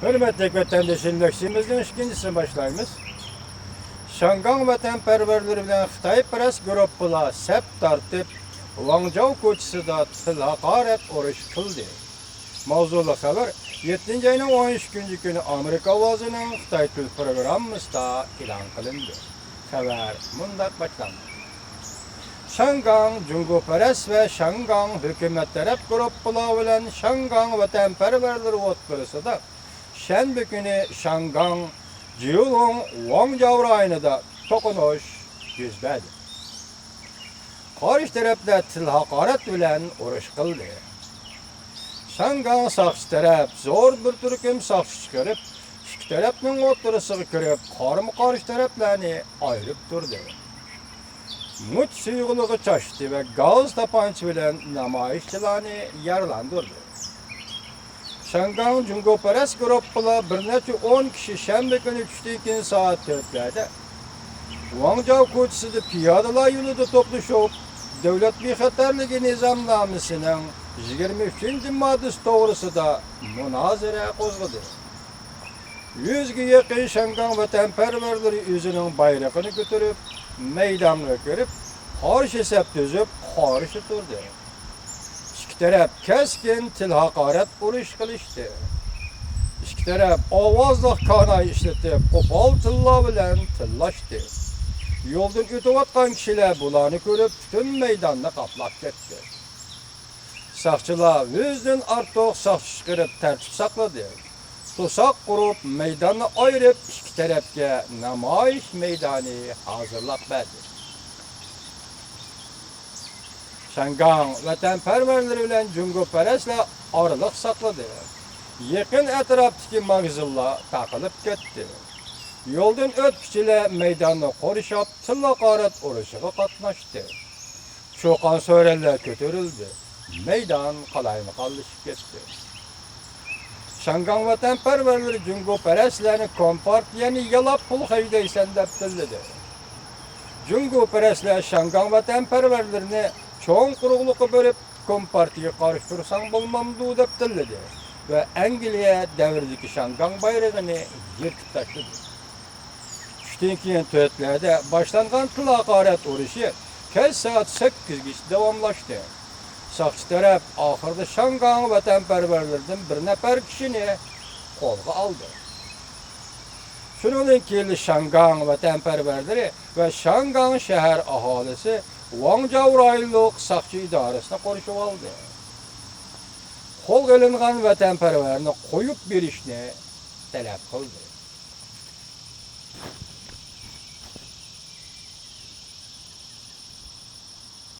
Hürmetli vatandaşın leksimizden ikincisini başlayımız. Şangan vatanperverleri bilen Xitay press grupla sep tartip Wangzhou ko'chisida til haqorat urush qildi. Mavzuli xabar 7 ayning 13 kuni Amerika ovozining Xitoy til programmasida e'lon qilindi. Xabar mundaq boshlandi. Şangan Jungoparas ve Şangan hükümet taraf gruplar bilen Şangan vatanperverleri o'ttirishida shanba kuni Şangan Jiulong Wangzhou rayonida to'qinish yuz berdi. Qarshi tarafda til haqorat bilan urush qildi. Şangan saqchi taraf zo'r bir turkum saqchi chiqarib, ikki tarafning o'rtasiga kirib, qarshi taraflarni ayirib turdi. Mut suyuqligi chashdi ve gaz tapanchi bilan namoyishchilarni yaralandırdı. Şangan Jungoparas gruplar bir necha 10 kishi shanba kuni tushdan soat 4larda Wangzhou ko'chisida piyodalar yo'lida to'plashib, davlat bexatarligi nizomnomasining 23-moddasi to'g'risida munozara qo'zg'adi. 100 ga yaqin Şangan vatanperverleri o'zining bayrog'ini ko'tarib, maydonga kirib, qarshi saf tuzib, qarshi turdi. İki taraf keskin til haqorat urush qilishdi. İki taraf ovozli kanay ishlatib, qo'pol tillar bilan tillashdi. Yo'ldan o'tayotgan kishilar bularni ko'rib, butun maydonni qoplab ketdi. Saqchilar o'zidan ortiq saqchi chiqarib tartib saqladi. To'saq qurib, maydonni ayirib, ikki tarafga namoyish maydoni hozirlab berdi. Şangan vatanperverleri bilen Jungoparaslar aralıq saqladı. Yaqin atrofdagi mag'zillar taqilib ketdi. Yo'ldan o'tkichilar maydonni qorishib, til haqorat urushiga qatnashdi. Cho'qon so'rallar ko'tarildi. Maydon qalaymiqonlashib ketdi. Şangan vatanperverleri Jungoparaslarni kompartiyani yalab pul haydaysan deb tilladi. Jungoparaslar Şangan vatanperverlerini çoğun quruqliqqa bölüp kompartiya qarshi tursang bo'lmamdi deb tilladi ve Angliya davridagi Şangan bayrog'ini yirtib tashladi. Tushdan keyin to'yatlarda boshlangan til haqorat urushi kech soat 8gacha davomlashdi. Saqchi taraf oxirida Şangan vatanperverlaridan bir nafar kishini qo'lga oldi. Shundan keyin Şangan vatanperverlari ve Şangan shahar aholisi Wangzhou rayonluq saqchi idorasini qorishib oldi. Qo'lga olingan vatanperverni qo'yib berishni talab qildi.